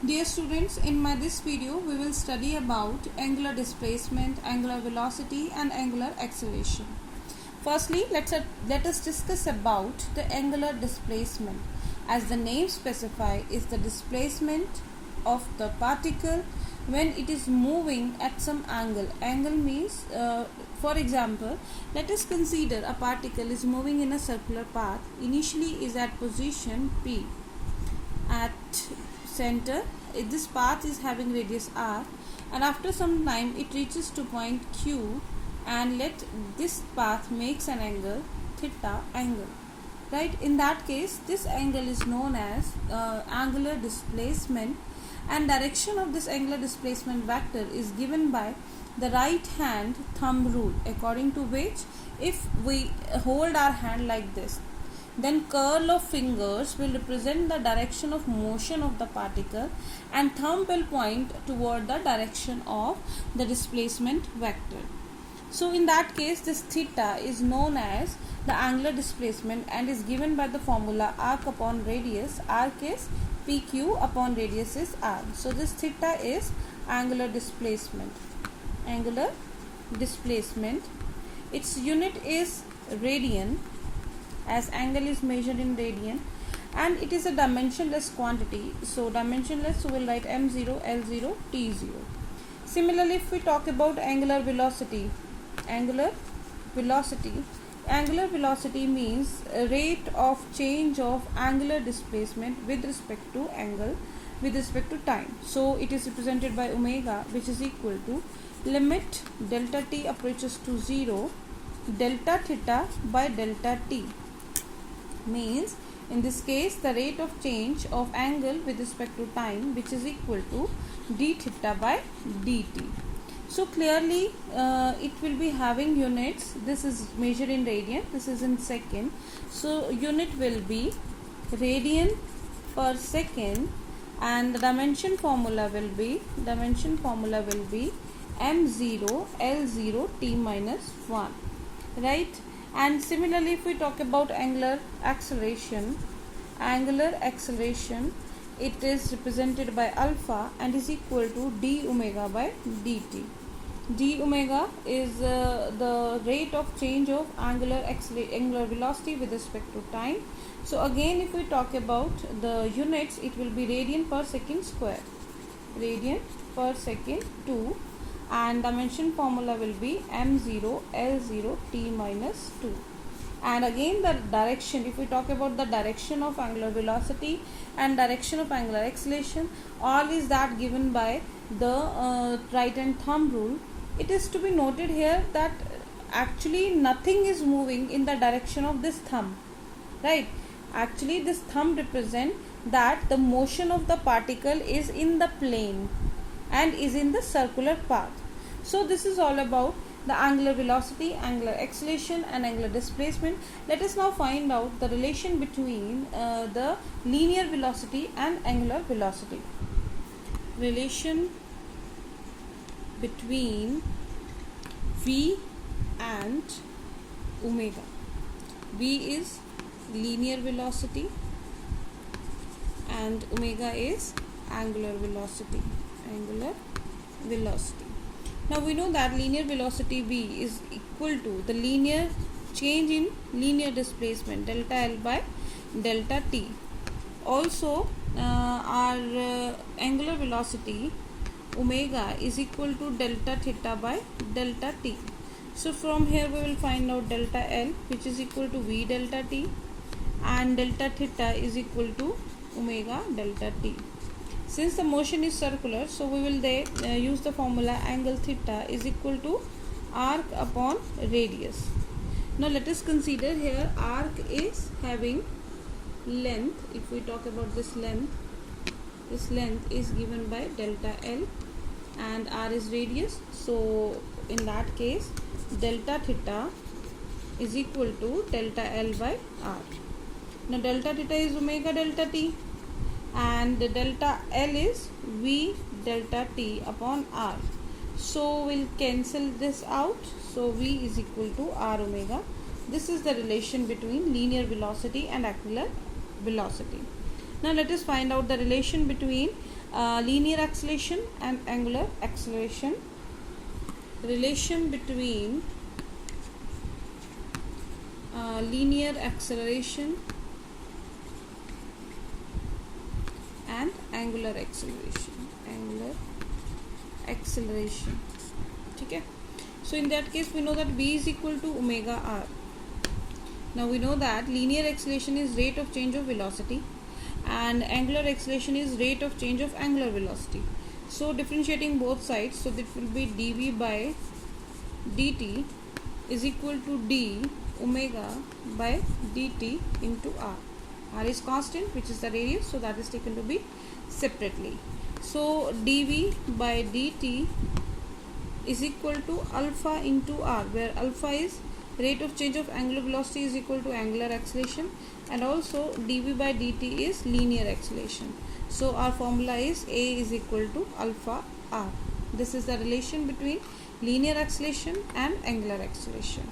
Dear students, in this video we will study about angular displacement, angular velocity and angular acceleration. Firstly, let us discuss about the angular displacement. As the name specify, is the displacement of the particle when it is moving at some angle. Angle means, for example, let us consider a particle is moving in a circular path. Initially is at position P. At center, this path is having radius r, and after some time it reaches to point Q, and let this path makes an angle theta angle, right? In that case, this angle is known as angular displacement, and direction of this angular displacement vector is given by the right hand thumb rule, according to which if we hold our hand like this, then curl of fingers will represent the direction of motion of the particle and thumb will point toward the direction of the displacement vector. So in that case, this theta is known as the angular displacement and is given by the formula arc upon radius. Arc is PQ upon radius is r. So this theta is angular displacement. Angular displacement. Its unit is radian, as angle is measured in radian, and it is a dimensionless quantity. So dimensionless, so we'll write m0, l0, t0. Similarly, if we talk about angular velocity, angular velocity means a rate of change of angular displacement with respect to angle, with respect to time. So it is represented by omega, which is equal to limit delta t approaches to 0, delta theta by delta t. Means in this case the rate of change of angle with respect to time, which is equal to d theta by dt. So clearly it will be having units. This is measured in radian, this is in second, so unit will be radian per second, and the dimension formula will be m0 l0 t minus 1, right? And similarly, if we talk about angular acceleration, it is represented by alpha and is equal to d omega by dt. D omega is the rate of change of angular velocity with respect to time. So again, if we talk about the units, it will be radian per second square, radian per second 2, and dimension formula will be m0 l0 t minus 2. And again the direction, if we talk about the direction of angular velocity and direction of angular acceleration, all is that given by the right hand thumb rule. It is to be noted here that actually nothing is moving in the direction of this thumb, right? Actually this thumb represents that the motion of the particle is in the plane and is in the circular path. So this is all about the angular velocity, angular acceleration and angular displacement. Let us now find out the relation between the linear velocity and angular velocity. Relation between v and omega. V is linear velocity and omega is angular velocity. Now we know that linear velocity v is equal to the linear change in linear displacement delta L by delta t. Also our angular velocity omega is equal to delta theta by delta t. So from here we will find out delta L, which is equal to v delta t, and delta theta is equal to omega delta t. Since the motion is circular, so we will use the formula angle theta is equal to arc upon radius. Now let us consider here arc is having length. If we talk about this length is given by delta L and r is radius. So in that case delta theta is equal to delta L by r. Now delta theta is omega delta t, and the delta L is v delta t upon r. So we'll cancel this out. So v is equal to r omega. This is the relation between linear velocity and angular velocity. Now let us find out the relation between linear acceleration and angular acceleration. Relation between linear acceleration and angular acceleration. ठीक है. So in that case we know that v is equal to omega r. Now we know that linear acceleration is rate of change of velocity and angular acceleration is rate of change of angular velocity. So differentiating both sides, so that will be dv by dt is equal to d omega by dt into r. R is constant, which is the radius, so that is taken to be separately. So dv by dt is equal to alpha into r, where alpha is rate of change of angular velocity is equal to angular acceleration, and also dv by dt is linear acceleration. So our formula is a is equal to alpha r. This is the relation between linear acceleration and angular acceleration.